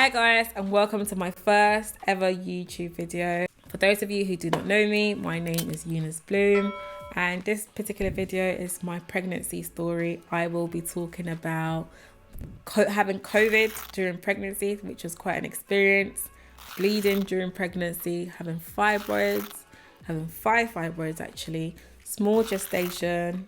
Hi guys, and welcome to my first ever YouTube video. For those of you who do not know me, my name is Eunice Bloom, and this particular video is my pregnancy story. I will be talking about having COVID during pregnancy, which was quite an experience, bleeding during pregnancy, having fibroids, having 5 fibroids actually, small gestation,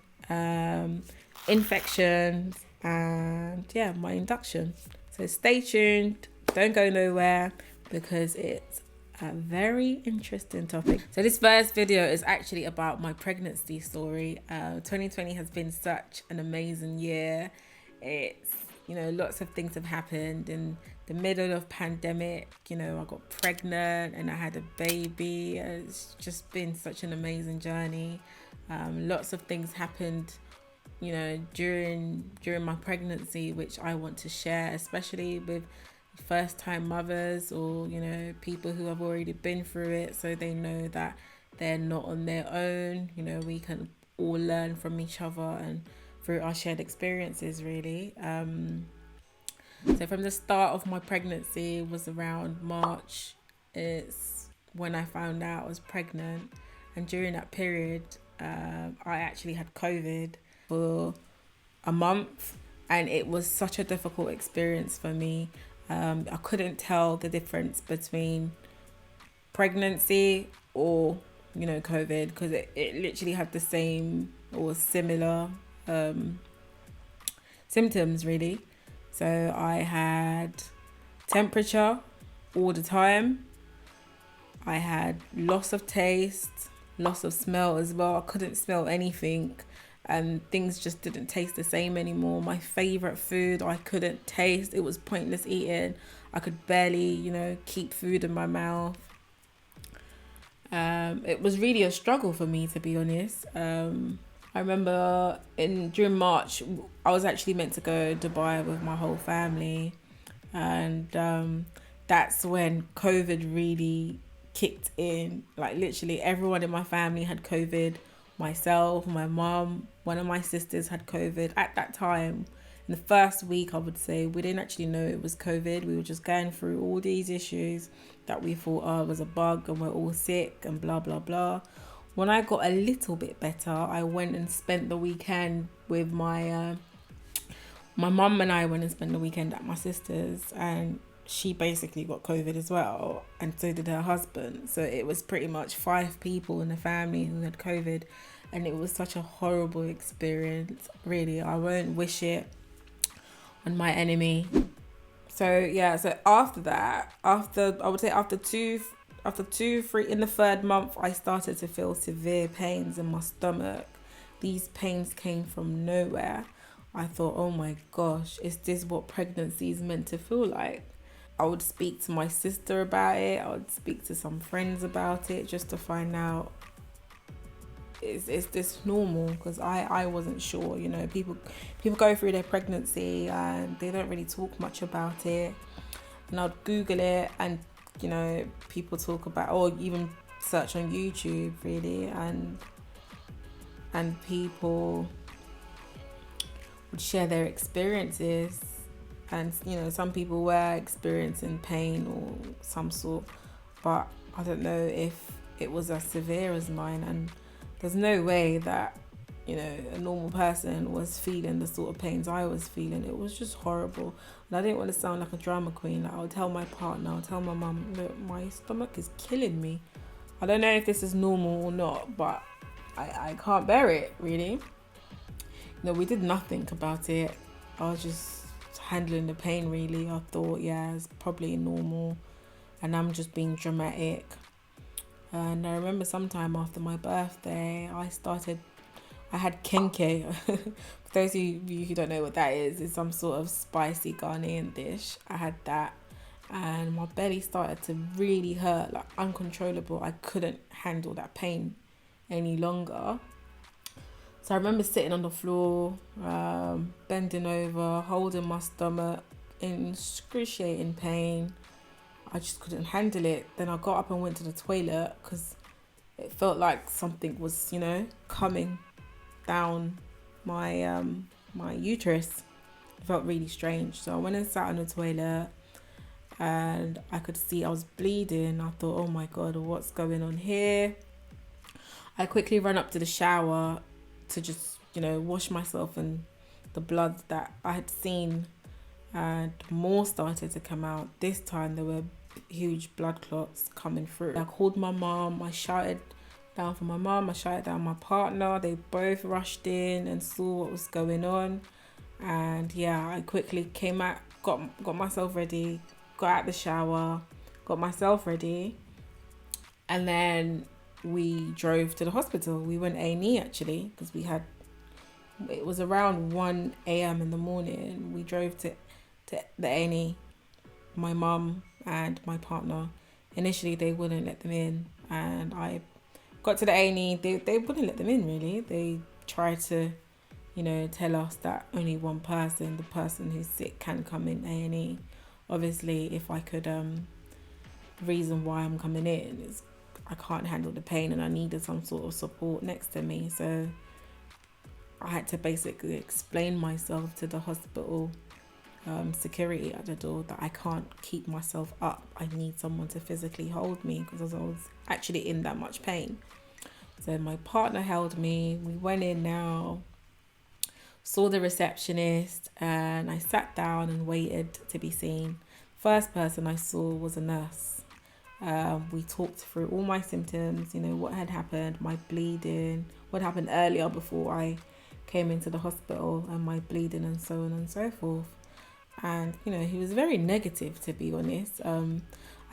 infections, and yeah, my induction. So stay tuned, don't go nowhere, because it's a very interesting topic. So this first video is actually about my pregnancy story. 2020 has been such an amazing year. It's, lots of things have happened in the middle of pandemic. I got pregnant and I had a baby. It's just been such an amazing journey. Lots of things happened during my pregnancy, which I want to share, especially with first time mothers or people who have already been through it, so they know that they're not on their own. We can all learn from each other and through our shared experiences, really. So from the start of my pregnancy was around March. It's when I found out I was pregnant, and during that period I actually had COVID for a month, and it was such a difficult experience for me. I couldn't tell the difference between pregnancy or COVID, because it literally had the same or similar symptoms, really. So I had temperature all the time. I had loss of taste, loss of smell as well. I couldn't smell anything, and things just didn't taste the same anymore. My favorite food I couldn't taste. It was pointless eating. I could barely keep food in my mouth. It was really a struggle for me, to be honest. I remember during March I was actually meant to go to Dubai with my whole family, and that's when COVID really kicked in. Like literally everyone in my family had COVID. Myself, my mum, one of my sisters had COVID. At that time, in the first week, I would say, we didn't actually know it was COVID. We were just going through all these issues that we thought was a bug and we're all sick and blah, blah, blah. When I got a little bit better, I went and spent the weekend with my mum, and I went and spent the weekend at my sister's, and she basically got COVID as well, and so did her husband. So it was pretty much 5 people in the family who had COVID, and it was such a horrible experience. Really, I won't wish it on my enemy. So yeah, so after that, I would say after two, 3 in the 3rd month, I started to feel severe pains in my stomach. These pains came from nowhere. I thought, oh my gosh, is this what pregnancy is meant to feel like? I would speak to my sister about it. I would speak to some friends about it, just to find out, is this normal? Because I wasn't sure. People go through their pregnancy and they don't really talk much about it. And I'd Google it, and people talk about, or even search on YouTube, really, and people would share their experiences. And some people were experiencing pain or some sort, but I don't know if it was as severe as mine. And there's no way that a normal person was feeling the sort of pains I was feeling. It was just horrible, and I didn't want to sound like a drama queen. Like, I would tell my partner, I would tell my mum, look, my stomach is killing me. I don't know if this is normal or not, but I can't bear it, really. We did nothing about it. I was just handling the pain, really. I thought, yeah, it's probably normal and I'm just being dramatic. And I remember sometime after my birthday, I had kenke. For those of you who don't know what that is, it's some sort of spicy Ghanaian dish. I had that, and my belly started to really hurt, like uncontrollable. I couldn't handle that pain any longer. So I remember sitting on the floor, bending over, holding my stomach in excruciating pain. I just couldn't handle it. Then I got up and went to the toilet, because it felt like something was, coming down my my uterus. It felt really strange. So I went and sat on the toilet, and I could see I was bleeding. I thought, oh my God, what's going on here? I quickly ran up to the shower to just, wash myself, and the blood that I had seen and more started to come out. This time there were huge blood clots coming through. I called my mom. I shouted down for my mom. I shouted down my partner. They both rushed in and saw what was going on. And yeah, I quickly came out, got myself ready, got out the shower, got myself ready, and then we drove to the hospital. We went A&E actually, because it was around 1 a.m. in the morning. We drove to the A&E, my mum and my partner. Initially they wouldn't let them in, and I got to the A&E. They wouldn't let them in really. They tried to tell us that only one person, the person who's sick, can come in A&E. Obviously, if I could, the reason why I'm coming in is I can't handle the pain and I needed some sort of support next to me. So I had to basically explain myself to the hospital security at the door that I can't keep myself up. I need someone to physically hold me because I was actually in that much pain. So my partner held me. We went in now, saw the receptionist, and I sat down and waited to be seen. First person I saw was a nurse. We talked through all my symptoms, what had happened, my bleeding, what happened earlier before I came into the hospital, and my bleeding and so on and so forth. And, he was very negative, to be honest.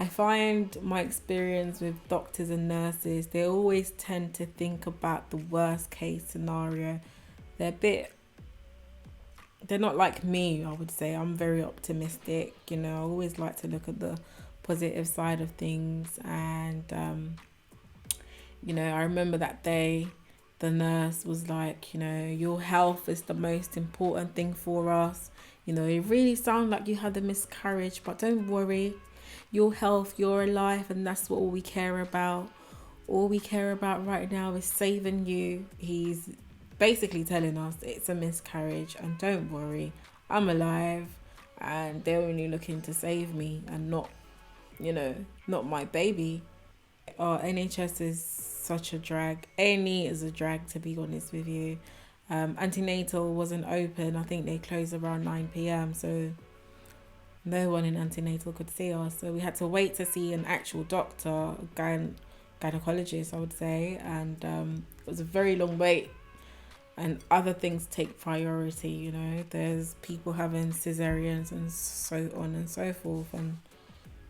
I find my experience with doctors and nurses, they always tend to think about the worst case scenario. They're not like me, I would say. I'm very optimistic. I always like to look at the positive side of things. And, I remember that day, the nurse was like, your health is the most important thing for us. It really sounds like you had a miscarriage, but don't worry. Your health, you're alive, and that's what all we care about. All we care about right now is saving you. He's basically telling us it's a miscarriage, and don't worry, I'm alive, and they're only looking to save me and not my baby. NHS is such a drag. A&E is a drag, to be honest with you. Antenatal wasn't open. I think they closed around 9 p.m. so no one in antenatal could see us. So we had to wait to see an actual doctor, a gynecologist, I would say. And it was a very long wait. And other things take priority, There's people having cesareans and so on and so forth. And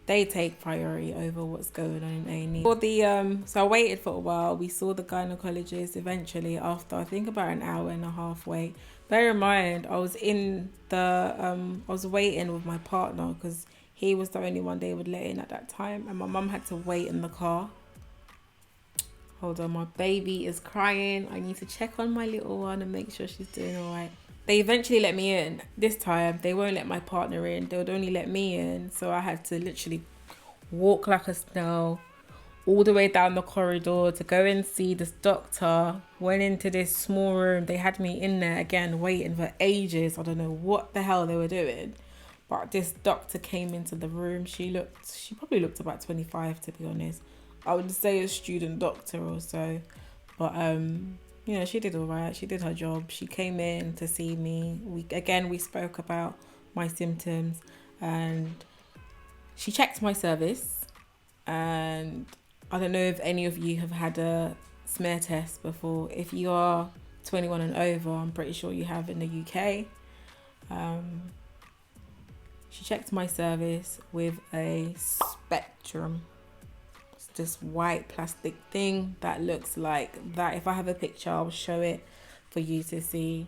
they take priority over what's going on in A&E. So I waited for a while. We saw the gynecologist eventually after I think about an hour and a half wait. Bear in mind, I was I was waiting with my partner because he was the only one they would let in at that time, and my mum had to wait in the car. Hold on, my baby is crying. I need to check on my little one and make sure she's doing all right. They eventually let me in. This time, they won't let my partner in. They would only let me in. So I had to literally walk like a snail all the way down the corridor to go and see this doctor. Went into this small room. They had me in there again, waiting for ages. I don't know what the hell they were doing. But this doctor came into the room. She probably looked about 25, to be honest. I would say a student doctor or so. But, she did all right. She did her job. She came in to see me. We spoke about my symptoms, and she checked my cervix. And I don't know if any of you have had a smear test before. If you are 21 and over, I'm pretty sure you have in the UK. She checked my cervix with a spectrum. This white plastic thing that looks like that. If I have a picture, I'll show it for you to see.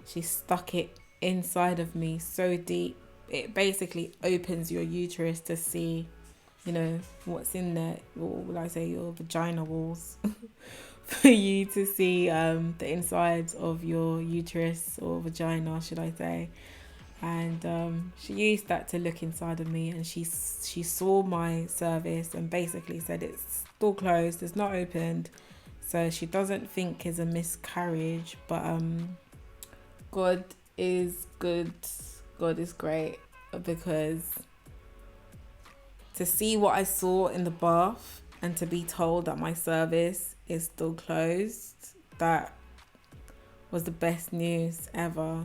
She stuck it inside of me so deep. It basically opens your uterus to see, what's in there, or will I say your vagina walls, for you to see the insides of your uterus, or vagina, should I say. And she used that to look inside of me, and she saw my cervix and basically said it's still closed, it's not opened, so she doesn't think it's a miscarriage. But God is good, God is great, because To see what I saw in the bath and to be told that my service is still closed, that was the best news ever.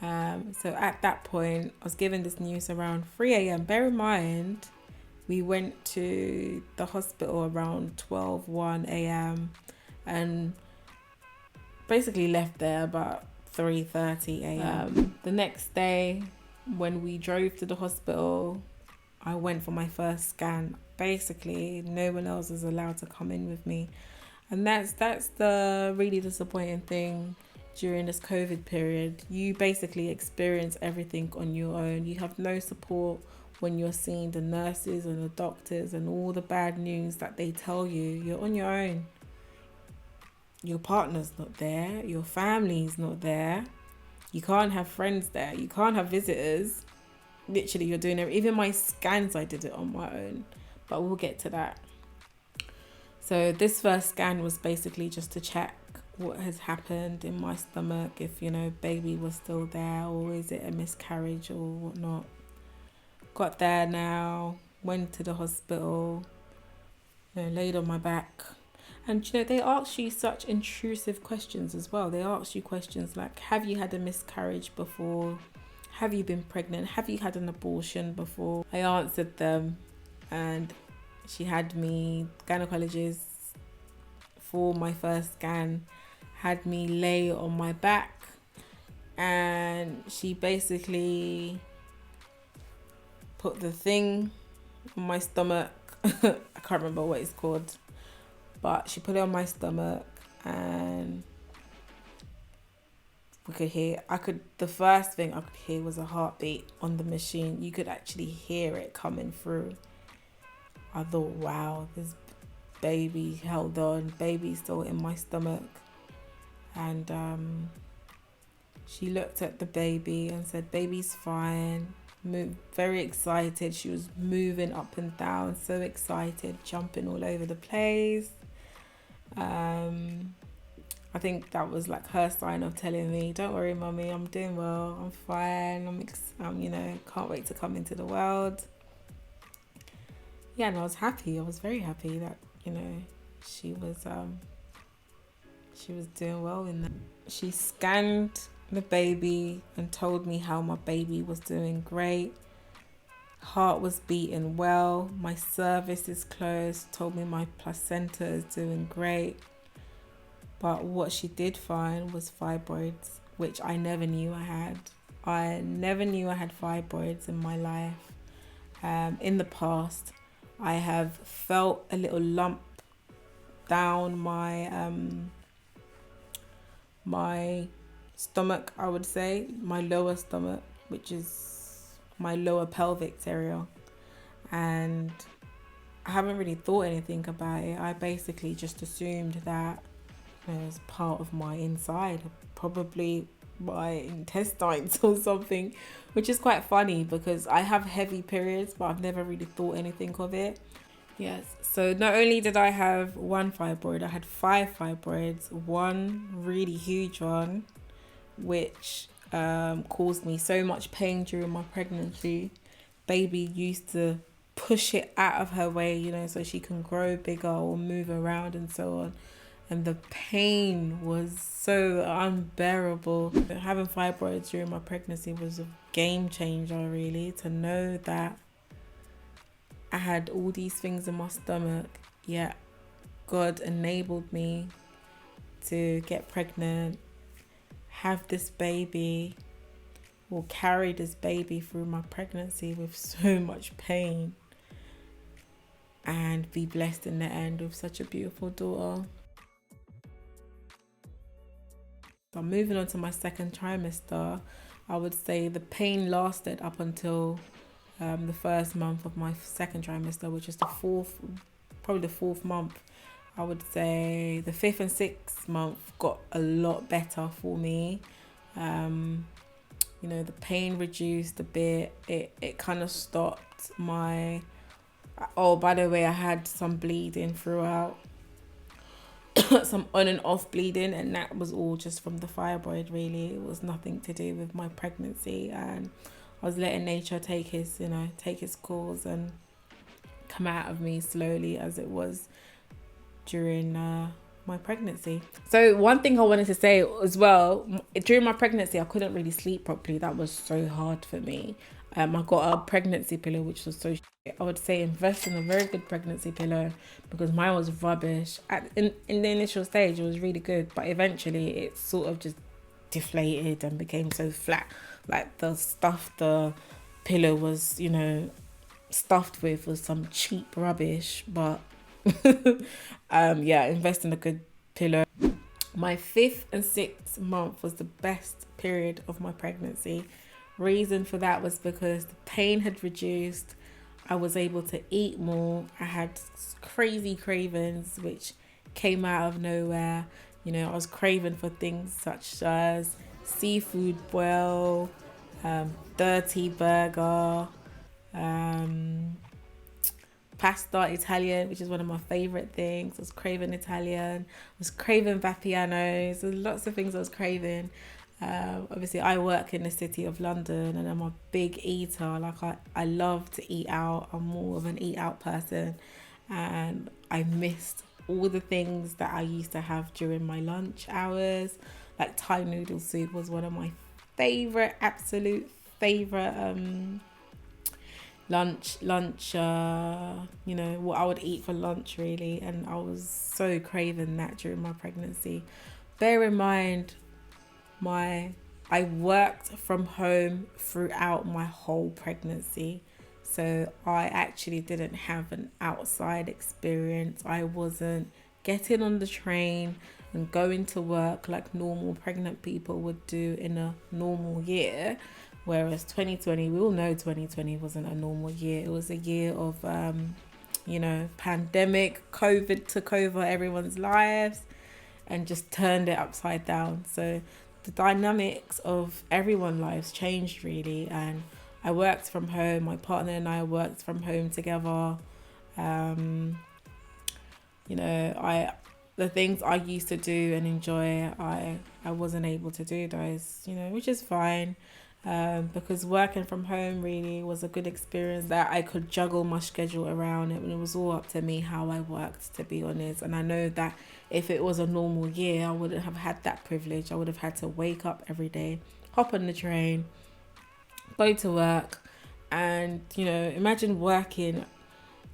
So at that point, I was given this news around 3 a.m. Bear in mind, we went to the hospital around 1 a.m. and basically left there about 3:30 a.m. The next day, when we drove to the hospital, I went for my first scan. Basically, no one else is allowed to come in with me. And that's the really disappointing thing during this COVID period. You basically experience everything on your own. You have no support when you're seeing the nurses and the doctors and all the bad news that they tell you. You're on your own. Your partner's not there. Your family's not there. You can't have friends there. You can't have visitors. Literally, you're doing it. Even my scans, I did it on my own. But we'll get to that. So this first scan was basically just to check what has happened in my stomach, if, baby was still there, or is it a miscarriage or whatnot. Got there now, went to the hospital, laid on my back. And, they ask you such intrusive questions as well. They ask you questions like, have you had a miscarriage before? Have you been pregnant? Have you had an abortion before? I answered them, and she had me, gynecologist, for my first scan, had me lay on my back, and she basically put the thing on my stomach. I can't remember what it's called, but she put it on my stomach, and we could hear, the first thing I could hear was a heartbeat on the machine. You could actually hear it coming through. I thought, wow, this baby held on, baby's still in my stomach. And she looked at the baby and said, baby's fine. Very excited. She was moving up and down, so excited, jumping all over the place. I think that was like her sign of telling me, don't worry, mummy, I'm doing well, I'm fine, can't wait to come into the world. Yeah, and I was happy. I was very happy that, she was doing well in that. She scanned the baby and told me how my baby was doing great. Heart was beating well. My cervix is closed. Told me my placenta is doing great. But what she did find was fibroids, which I never knew I had. I never knew I had fibroids in my life. In the past, I have felt a little lump down my stomach, I would say, my lower stomach, which is my lower pelvic area, and I haven't really thought anything about it. I basically just assumed that it was part of my inside, probably my intestines or something, which is quite funny because I have heavy periods, but I've never really thought anything of it. Yes, so not only did I have one fibroid, I had 5 fibroids, one really huge one, which caused me so much pain during my pregnancy. Baby used to push it out of her way, so she can grow bigger or move around and so on. And the pain was so unbearable. Having fibroids during my pregnancy was a game changer, really, to know that I had all these things in my stomach, yet God enabled me to get pregnant, have this baby, or carry this baby through my pregnancy with so much pain, and be blessed in the end with such a beautiful daughter. So moving on to my second trimester, I would say the pain lasted up until the first month of my second trimester, which is probably the fourth month. I would say the 5th and 6th month got a lot better for me. The pain reduced a bit. It kind of stopped my... Oh, by the way, I had some bleeding throughout. Some on and off bleeding, and that was all just from the fibroid, really. It was nothing to do with my pregnancy, and I was letting nature take his course, and come out of me slowly as it was during my pregnancy. So one thing I wanted to say as well, during my pregnancy I couldn't really sleep properly. That was so hard for me. I got a pregnancy pillow which was so shit. I would say invest in a very good pregnancy pillow, because mine was rubbish. In the initial stage it was really good, but eventually it sort of just deflated and became so flat. Like the stuff the pillow was, you know, stuffed with was some cheap rubbish. But yeah, invest in a good pillow. My 5th and 6th month was the best period of my pregnancy. Reason for that was because the pain had reduced. I was able to eat more. I had crazy cravings which came out of nowhere. You know, I was craving for things such as seafood boil, dirty burger, pasta Italian, which is one of my favorite things. I was craving Italian. I was craving Vapianos. There's lots of things I was craving. Obviously I work in the city of London and I'm a big eater. Like I love to eat out. I'm more of an eat out person, and I missed all the things that I used to have during my lunch hours. Like Thai noodle soup was one of my absolute favorite lunch you know, what I would eat for lunch really. And I was so craving that during my pregnancy. Bear in mind, I worked from home throughout my whole pregnancy, so I actually didn't have an outside experience. I wasn't getting on the train and going to work like normal pregnant people would do in a normal year. Whereas 2020, we all know 2020 wasn't a normal year. It was a year of, you know, pandemic. COVID took over everyone's lives and just turned it upside down. So the dynamics of everyone's lives changed really. And I worked from home. My partner and I worked from home together. You know, the things I used to do and enjoy, I wasn't able to do those, you know, which is fine. Because working from home really was a good experience that I could juggle my schedule around it, and it was all up to me how I worked, to be honest. And I know that if it was a normal year, I wouldn't have had that privilege. I would have had to wake up every day, hop on the train, go to work, and, you know, imagine working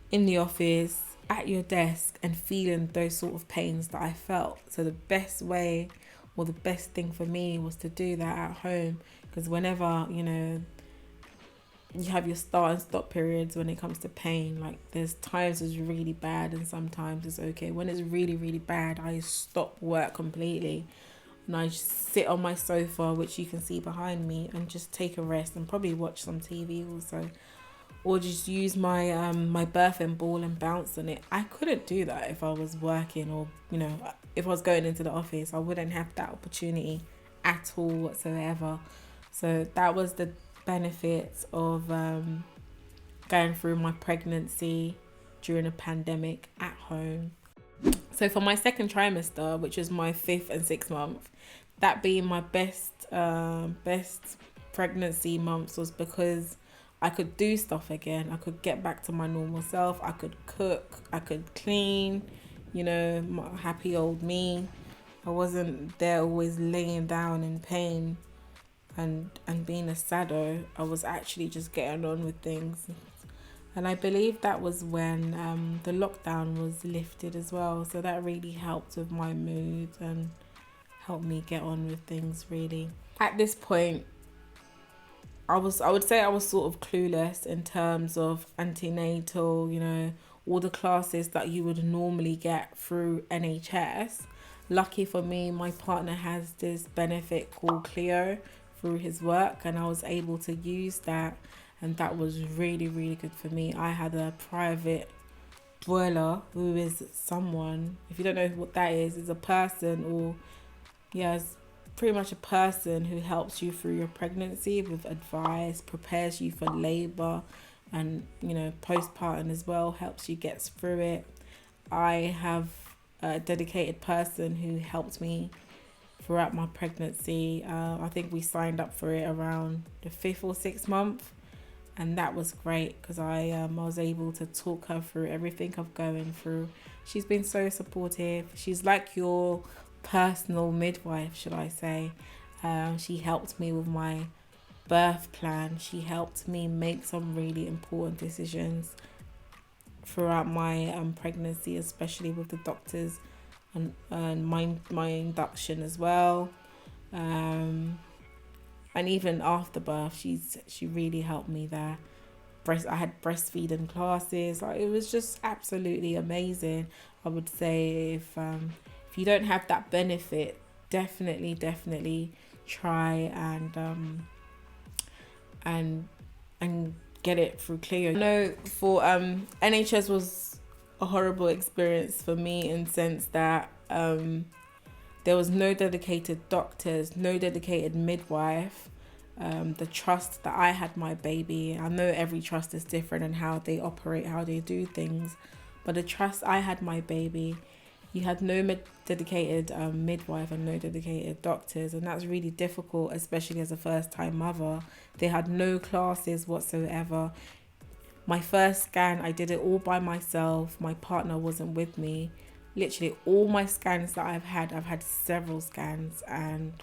in the office at your desk and feeling those sort of pains that I felt. So the best way, or the best thing for me, was to do that at home. Because whenever, you know, you have your start and stop periods when it comes to pain, like there's times it's really bad and sometimes it's okay. When it's really, really bad, I stop work completely and I just sit on my sofa, which you can see behind me, and just take a rest and probably watch some TV also. Or just use my my birthing ball and bounce on it. I couldn't do that if I was working, or, you know, if I was going into the office. I wouldn't have that opportunity at all whatsoever. So that was the benefits of going through my pregnancy during a pandemic at home. So for my second trimester, which was my 5th and 6th month, that being my best pregnancy months, was because I could do stuff again. I could get back to my normal self. I could cook. I could clean. You know, my happy old me. I wasn't there always laying down in pain and being a sado. I was actually just getting on with things. And I believe that was when the lockdown was lifted as well. So that really helped with my mood and helped me get on with things really. At this point, I would say I was sort of clueless in terms of antenatal, you know, all the classes that you would normally get through NHS. Lucky for me, my partner has this benefit called Clio through his work, and I was able to use that, and that was really, really good for me. I had a private dweller, who is someone, if you don't know what that is a person, or yes, pretty much a person who helps you through your pregnancy with advice, prepares you for labor, and, you know, postpartum as well, helps you get through it. I have a dedicated person who helped me throughout my pregnancy. I think we signed up for it around the 5th or 6th month. And that was great because I was able to talk her through everything I'm going through. She's been so supportive. She's like your personal midwife, should I say. She helped me with my birth plan. She helped me make some really important decisions throughout my pregnancy, especially with the doctors and my induction as well. And even after birth, she really helped me there. I had breastfeeding classes. Like, it was just absolutely amazing. I would say if you don't have that benefit, definitely try and get it through Clio. I know for NHS was a horrible experience for me in the sense that there was no dedicated doctors, no dedicated midwife. The trust that I had my baby, I know every trust is different and how they operate, how they do things, but the trust I had my baby, you had no dedicated midwife and no dedicated doctors, and that's really difficult, especially as a first-time mother. They had no classes whatsoever. My first scan, I did it all by myself. My partner wasn't with me. Literally all my scans that I've had several scans, and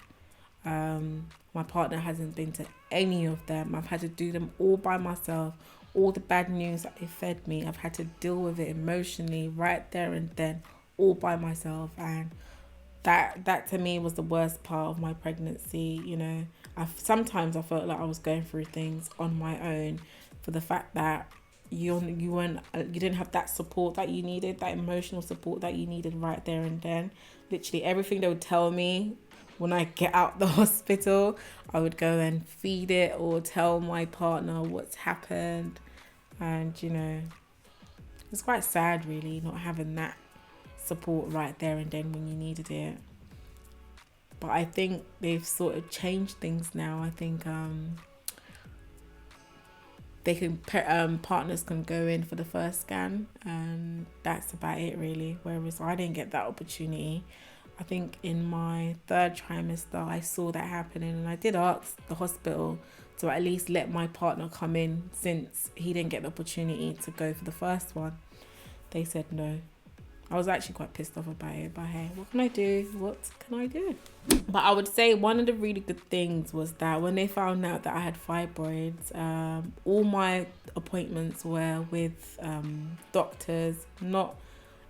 my partner hasn't been to any of them. I've had to do them all by myself. All the bad news that they fed me, I've had to deal with it emotionally right there and then, all by myself. And that to me was the worst part of my pregnancy. You know, sometimes I felt like I was going through things on my own, for the fact that you didn't have that support that you needed, that emotional support that you needed right there and then. Literally everything they would tell me when I get out the hospital, I would go and feed it or tell my partner what's happened. And you know, it's quite sad really not having that support right there and then when you needed it. But I think they've sort of changed things now. I think they can partners can go in for the first scan, and that's about it really, whereas I didn't get that opportunity. I think in my third trimester I saw that happening, and I did ask the hospital to at least let my partner come in, since he didn't get the opportunity to go for the first one. They said no. I was actually quite pissed off about it, but hey, what can I do? But I would say one of the really good things was that when they found out that I had fibroids, all my appointments were with doctors,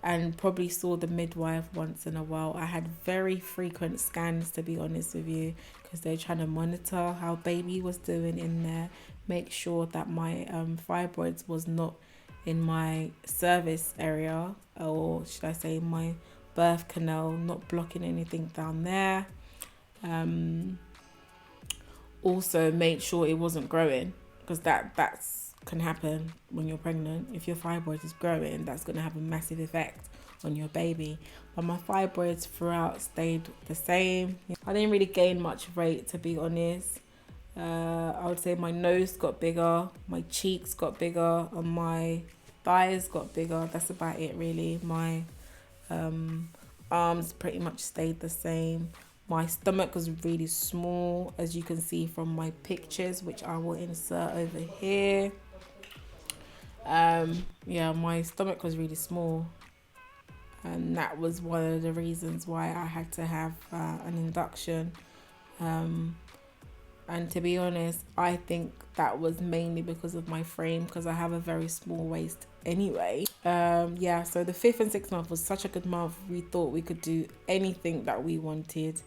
and probably saw the midwife once in a while. I had very frequent scans, to be honest with you, because they're trying to monitor how baby was doing in there, make sure that my fibroids was not in my cervix area, or should I say my birth canal, not blocking anything down there. Also made sure it wasn't growing, because that's can happen when you're pregnant. If your fibroid is growing, that's going to have a massive effect on your baby. But my fibroids throughout stayed the same. I didn't really gain much weight, to be honest. I would say my nose got bigger, my cheeks got bigger, and my thighs got bigger. That's about it really. My arms pretty much stayed the same. My stomach was really small, as you can see from my pictures, which I will insert over here. My stomach was really small, and that was one of the reasons why I had to have an induction. And to be honest, I think that was mainly because of my frame, because I have a very small waist anyway. So the 5th and 6th month was such a good month. We thought we could do anything that we wanted.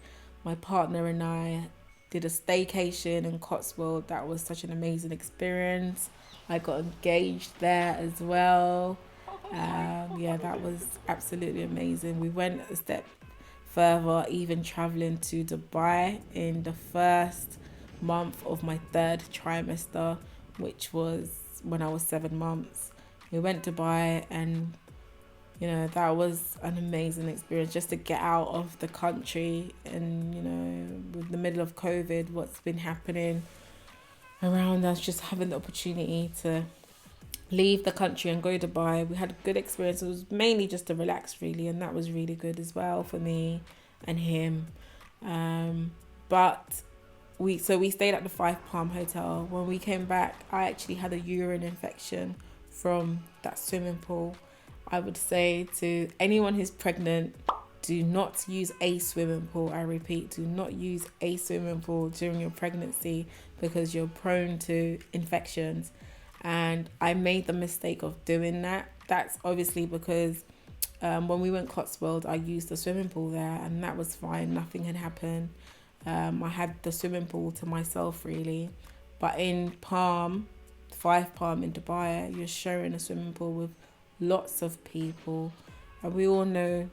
My partner and I did a staycation in Cotswold. That was such an amazing experience. I got engaged there as well. That was absolutely amazing. We went a step further, even traveling to Dubai in the first month of my 3rd trimester, which was when I was 7 months. We went to Dubai, and you know, that was an amazing experience, just to get out of the country. And you know, with the middle of COVID, what's been happening around us, just having the opportunity to leave the country and go to Dubai. We had a good experience. It was mainly just to relax really, and that was really good as well for me and him. But we stayed at the Five Palm Hotel. When we came back, I actually had a urine infection from that swimming pool. I would say to anyone who's pregnant, do not use a swimming pool. I repeat, do not use a swimming pool during your pregnancy because you're prone to infections. And I made the mistake of doing that. That's obviously because when we went Cotswold, I used the swimming pool there and that was fine. Nothing had happened. I had the swimming pool to myself really. But in Five Palm in Dubai, you're sharing a swimming pool with lots of people. And we all know,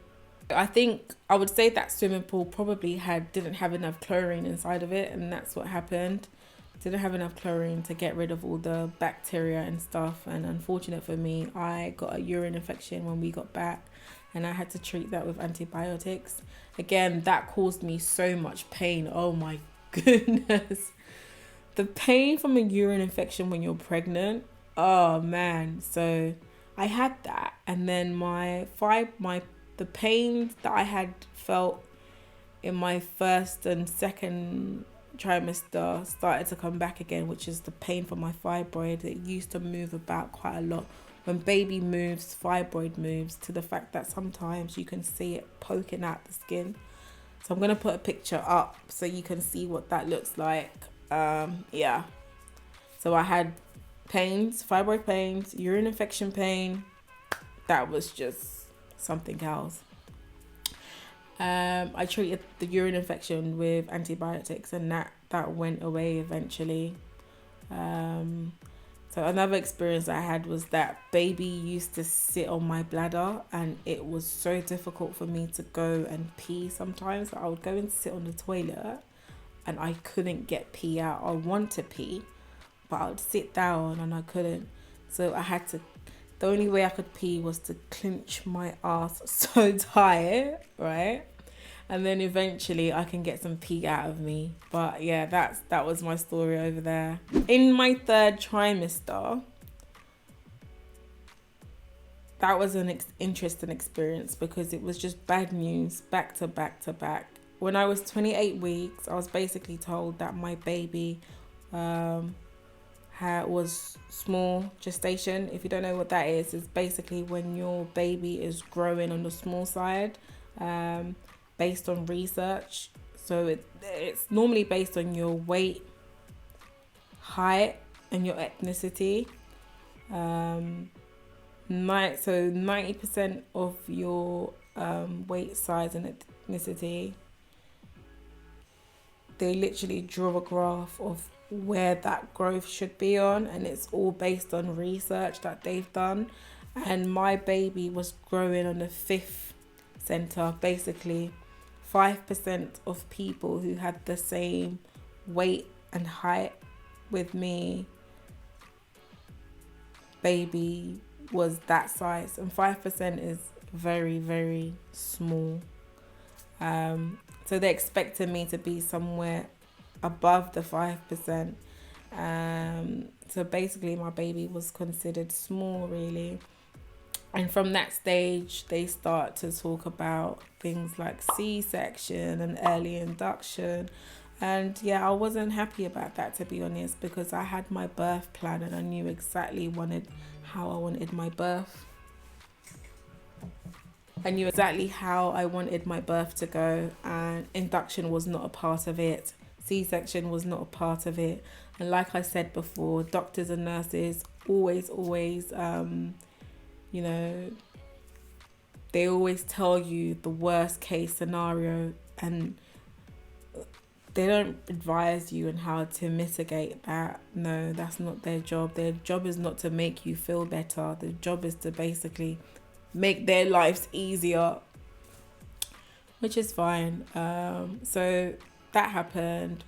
I think I would say that swimming pool probably didn't have enough chlorine inside of it, and that's what happened. Didn't have enough chlorine to get rid of all the bacteria and stuff. And unfortunate for me, I got a urine infection when we got back and I had to treat that with antibiotics. Again, that caused me so much pain. Oh my goodness. The pain from a urine infection when you're pregnant. Oh man. So I had that, and then the pains that I had felt in my first and second trimester started to come back again, which is the pain for my fibroid. It used to move about quite a lot. When baby moves, fibroid moves, to the fact that sometimes you can see it poking out the skin. So I'm going to put a picture up so you can see what that looks like. Yeah. So I had pains, fibroid pains, urine infection pain. That was just something else. I treated the urine infection with antibiotics and that went away eventually. So another experience I had was that baby used to sit on my bladder and it was so difficult for me to go and pee sometimes. I would go and sit on the toilet and I couldn't get pee out. I want to pee, but I would sit down and I couldn't. So the only way I could pee was to clench my ass so tight, right? And then eventually I can get some pee out of me. But yeah, that was my story over there. In my third trimester, that was an interesting experience because it was just bad news back to back to back. When I was 28 weeks, I was basically told that my baby was small gestation. If you don't know what that is, it's basically when your baby is growing on the small side. Based on research, so it's normally based on your weight, height, and your ethnicity. So 90% of your weight, size, and ethnicity. They literally draw a graph of where that growth should be on, and it's all based on research that they've done. And my baby was growing on the 5th center, basically. 5% of people who had the same weight and height with me, baby was that size, and 5% is very, very small. So they expected me to be somewhere above the 5%. So basically my baby was considered small really. And from that stage, they start to talk about things like C-section and early induction. And yeah, I wasn't happy about that, to be honest, because I had my birth plan and I knew exactly how I wanted my birth. I knew exactly how I wanted my birth to go, and induction was not a part of it. C-section was not a part of it. And like I said before, doctors and nurses always, they always tell you the worst case scenario, and they don't advise you on how to mitigate that. No, that's not their job. Their job is not to make you feel better. Their job is to basically make their lives easier, which is fine. So that happened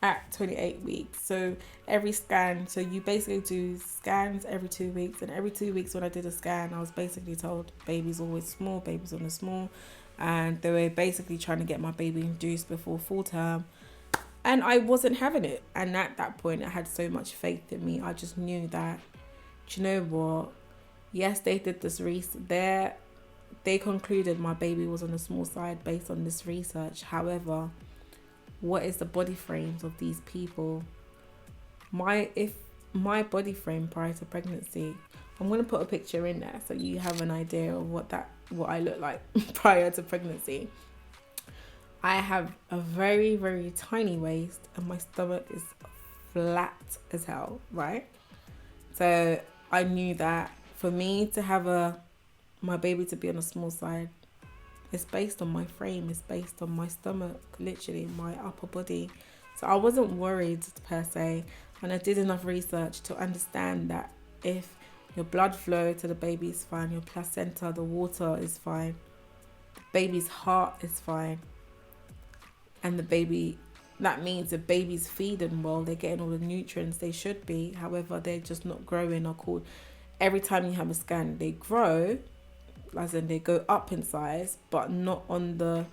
at 28 weeks. So every scan, so you basically do scans every 2 weeks, and every 2 weeks when I did a scan, I was basically told baby's always small, baby's on the small, and they were basically trying to get my baby induced before full term, and I wasn't having it. And at that point I had so much faith in me. I just knew that, do you know what, yes, they did this research, they concluded my baby was on the small side based on this research. However, what is the body frames of these people. If my body frame prior to pregnancy, I'm going to put a picture in there so you have an idea of what I look like prior to pregnancy. I have a very, very tiny waist and my stomach is flat as hell, right? So I knew that for me to have my baby to be on a small side, it's based on my frame, it's based on my stomach, literally my upper body. So I wasn't worried per se, and I did enough research to understand that if your blood flow to the baby is fine, your placenta, the water is fine, the baby's heart is fine, and that means the baby's feeding well, they're getting all the nutrients they should be. However, they're just not growing, every time you have a scan, they grow, as in they go up in size, but not on the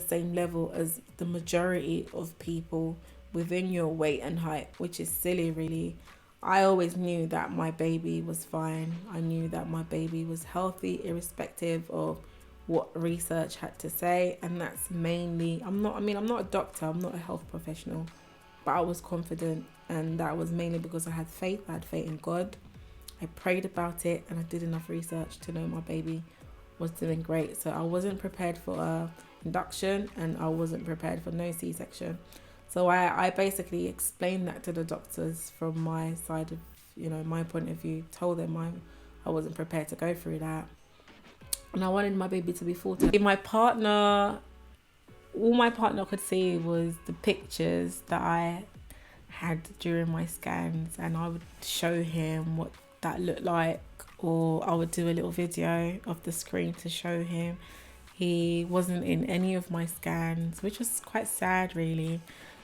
same level as the majority of people within your weight and height, which is silly, really. I always knew that my baby was fine. I knew that my baby was healthy, irrespective of what research had to say. And that's mainly, I'm not a doctor, I'm not a health professional, but I was confident, and that was mainly because I had faith in God. I prayed about it, and I did enough research to know my baby was doing great. So I wasn't prepared for induction, and I wasn't prepared for no C-section. So I basically explained that to the doctors from my side of, my point of view, told them I wasn't prepared to go through that. And I wanted my baby to be full term. All my partner could see was the pictures that I had during my scans, and I would show him what that looked like, or I would do a little video of the screen to show him. He wasn't in any of my scans, which was quite sad, really.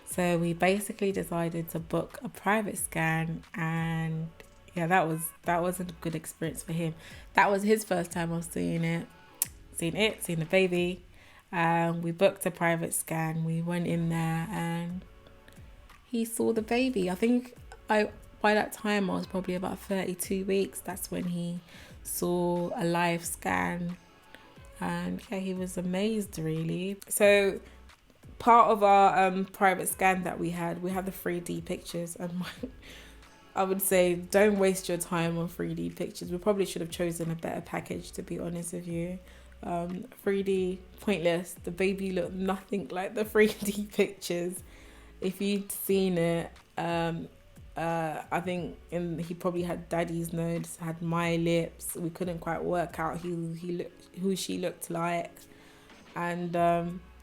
So we basically decided to book a private scan, and yeah, that was a good experience for him. That was his first time of seeing the baby. We booked a private scan. We went in there and he saw the baby. I think by that time I was probably about 32 weeks. That's when he saw a live scan, and yeah, he was amazed, really. So part of our private scan that we had the 3D pictures, and I would say don't waste your time on 3D pictures. We probably should have chosen a better package, to be honest with you. 3D, pointless. The baby looked nothing like the 3D pictures. If you'd seen it, I think he probably had daddy's nose, had my lips. We couldn't quite work out who she looked like. And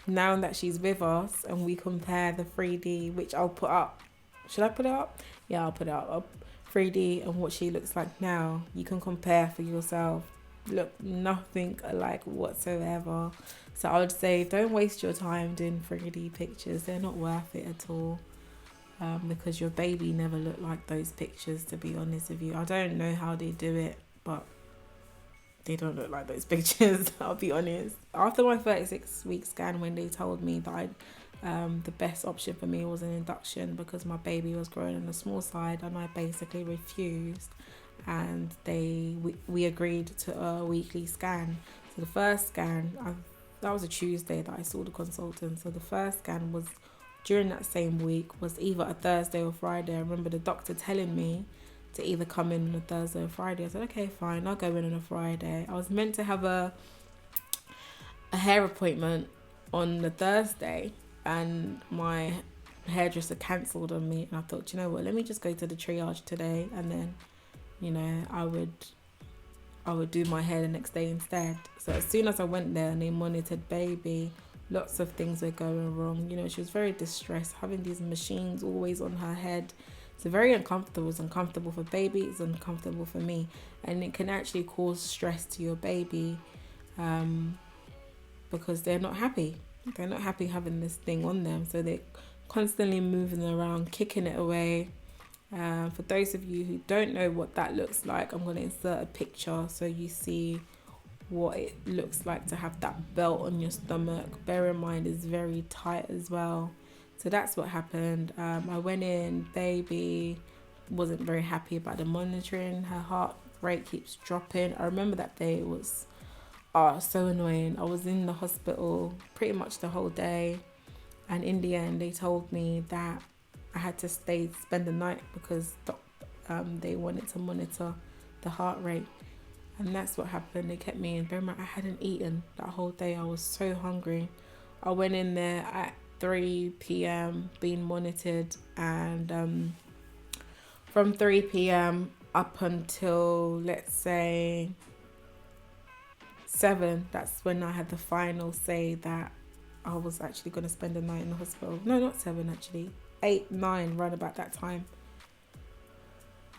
now that she's with us and we compare the 3D, which I'll put up. Should I put it up? Yeah, I'll put it up. 3D and what she looks like now. You can compare for yourself. Look nothing alike whatsoever. So I would say don't waste your time doing 3D pictures. They're not worth it at all. Because your baby never looked like those pictures, to be honest with you. I don't know how they do it, but they don't look like those pictures. I'll be honest. After my 36-week scan, when they told me that the best option for me was an induction because my baby was growing on the small side, and I basically refused, and we agreed to a weekly scan. So the first scan, that was a Tuesday that I saw the consultant. So the first scan was during that same week, was either a Thursday or Friday. I remember the doctor telling me to either come in on a Thursday or Friday. I said, okay, fine, I'll go in on a Friday. I was meant to have a hair appointment on the Thursday, and my hairdresser cancelled on me, and I thought, you know what, let me just go to the triage today, and then, I would do my hair the next day instead. So as soon as I went there and they monitored baby, lots of things were going wrong. She was very distressed, having these machines always on her head. It's very uncomfortable. It's uncomfortable for baby, it's uncomfortable for me, and it can actually cause stress to your baby because they're not happy having this thing on them, so they're constantly moving around, kicking it away. For those of you who don't know what that looks like, I'm going to insert a picture so you see what it looks like to have that belt on your stomach. Bear in mind, it's very tight as well. So that's what happened. I went in, baby wasn't very happy about the monitoring. Her heart rate keeps dropping. I remember that day, it was so annoying. I was in the hospital pretty much the whole day. And in the end, they told me that I had to spend the night because they wanted to monitor the heart rate. And that's what happened. They kept me in. Bear in mind, I hadn't eaten that whole day. I was so hungry. I went in there at 3 p.m. being monitored, and from 3 p.m. up until, let's say, 7, that's when I had the final say that I was actually going to spend the night in the hospital. No, not 7 actually. 8, 9, right about that time.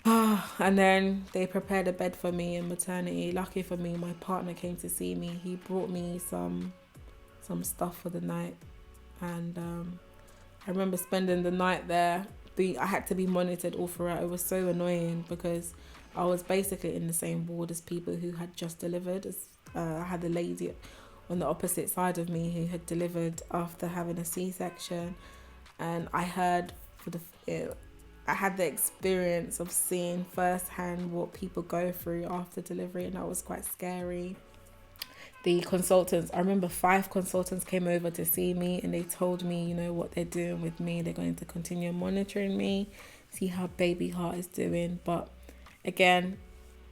And then they prepared a bed for me in maternity. Lucky for me, my partner came to see me. He brought me some stuff for the night. And I remember spending the night there. I had to be monitored all throughout. It was so annoying because I was basically in the same ward as people who had just delivered. I had a lady on the opposite side of me who had delivered after having a C-section, and I had I had the experience of seeing firsthand what people go through after delivery, and that was quite scary. The consultants, I remember 5 consultants came over to see me, and they told me, you know, what they're doing with me. They're going to continue monitoring me, see how baby heart is doing. But again,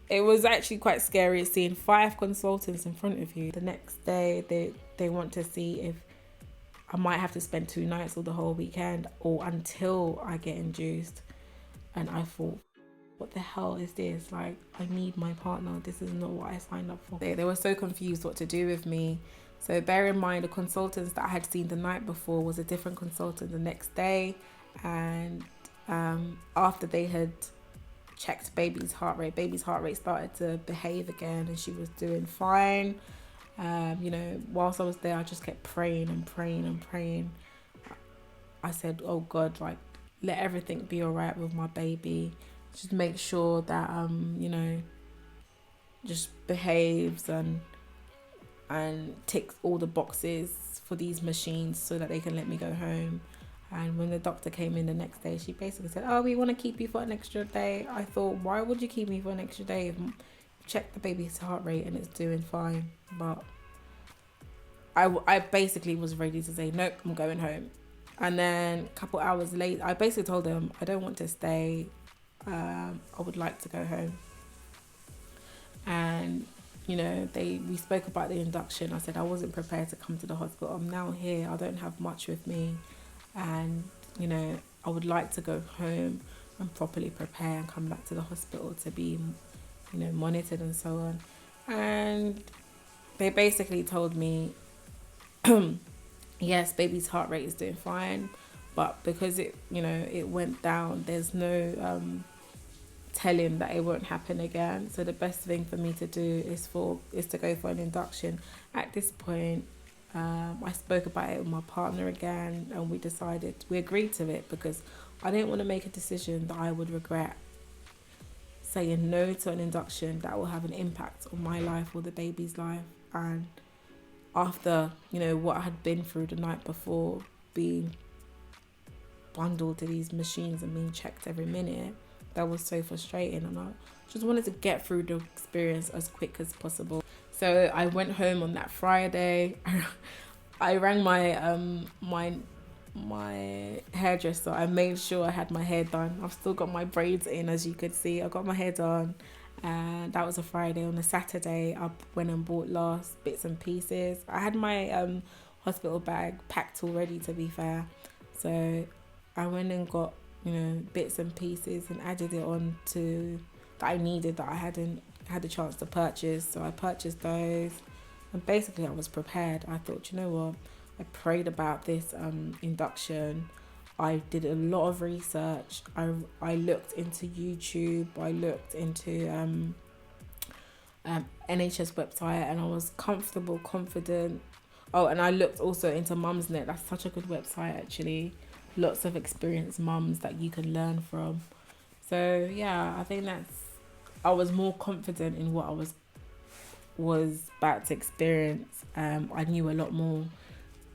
it was actually quite scary seeing 5 consultants in front of you. The next day, they want to see if I might have to spend 2 nights or the whole weekend or until I get induced. And I thought, what the hell is this? Like, I need my partner. This is not what I signed up for. They were so confused what to do with me. So bear in mind, the consultants that I had seen the night before was a different consultant the next day. And after they had checked baby's heart rate started to behave again, and she was doing fine. You know, whilst I was there, I just kept praying and praying and praying. I said, oh God, like, let everything be all right with my baby. Just make sure that, you know, just behaves and ticks all the boxes for these machines so that they can let me go home. And when the doctor came in the next day, she basically said, oh, we want to keep you for an extra day. I thought, why would you keep me for an extra day? Check the baby's heart rate and it's doing fine. But I basically was ready to say, nope, I'm going home. And then a couple hours later, I basically told them, I don't want to stay. I would like to go home. And, you know, we spoke about the induction. I said I wasn't prepared to come to the hospital. I'm now here. I don't have much with me. And, you know, I would like to go home and properly prepare and come back to the hospital to be, you know, monitored and so on. And they basically told me, yes, baby's heart rate is doing fine, but because it went down, there's no telling that it won't happen again. So the best thing for me to do is to go for an induction. At this point, I spoke about it with my partner again, and we agreed to it because I didn't want to make a decision that I would regret, saying no to an induction that will have an impact on my life or the baby's life. And after, you know, what I had been through the night before, being bundled to these machines and being checked every minute, that was so frustrating, and I just wanted to get through the experience as quick as possible. So I went home on that Friday. I rang my hairdresser. I made sure I had my hair done. I've still got my braids in, as you could see. I got my hair done, and that was a Friday. On a Saturday, I went and bought last bits and pieces. I had my hospital bag packed already, to be fair. So I went and got, you know, bits and pieces and added it on to that I needed, that I hadn't had the chance to purchase. So I purchased those, and basically I was prepared. I thought, you know what, I prayed about this induction. I did a lot of research. I looked into YouTube. I looked into NHS website, and I was confident. Oh, and I looked also into Mumsnet. That's such a good website, actually. Lots of experienced mums that you can learn from. So yeah, I think I was more confident in what I was about to experience. I knew a lot more.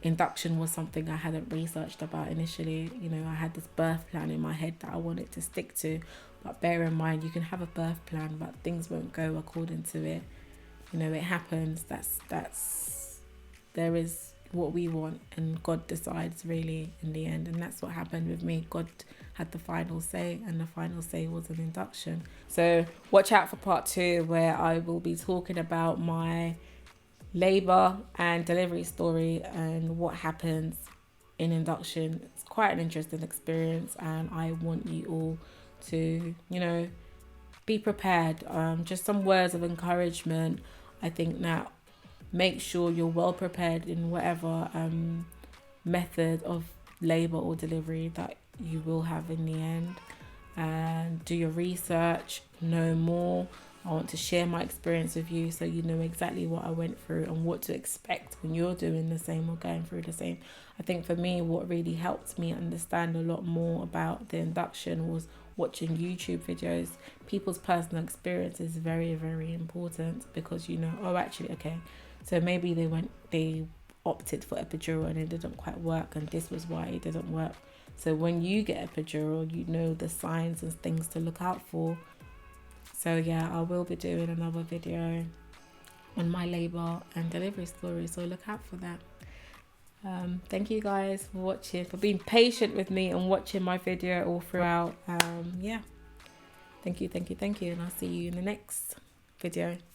Induction was something I hadn't researched about initially. You know, I had this birth plan in my head that I wanted to stick to, but bear in mind, you can have a birth plan, but things won't go according to it. You know, it happens. There is what we want, and God decides really in the end. And that's what happened with me. God had the final say, and the final say was an induction. So watch out for part 2, where I will be talking about my labor and delivery story and what happens in induction. It's quite an interesting experience, and I want you all to, you know, be prepared. Just some words of encouragement. I think that make sure you're well prepared in whatever method of labor or delivery that you will have in the end, and do your research, know more. I want to share my experience with you so you know exactly what I went through and what to expect when you're doing the same or going through the same. I think for me, what really helped me understand a lot more about the induction was watching YouTube videos. People's personal experience is very, very important, because you know, oh, actually, okay, so maybe they opted for epidural and it didn't quite work, and this was why it didn't work. So when you get epidural, you know the signs and things to look out for. So yeah, I will be doing another video on my labor and delivery story, so look out for that. Thank you guys for watching, for being patient with me and watching my video all throughout. Yeah, thank you, and I'll see you in the next video.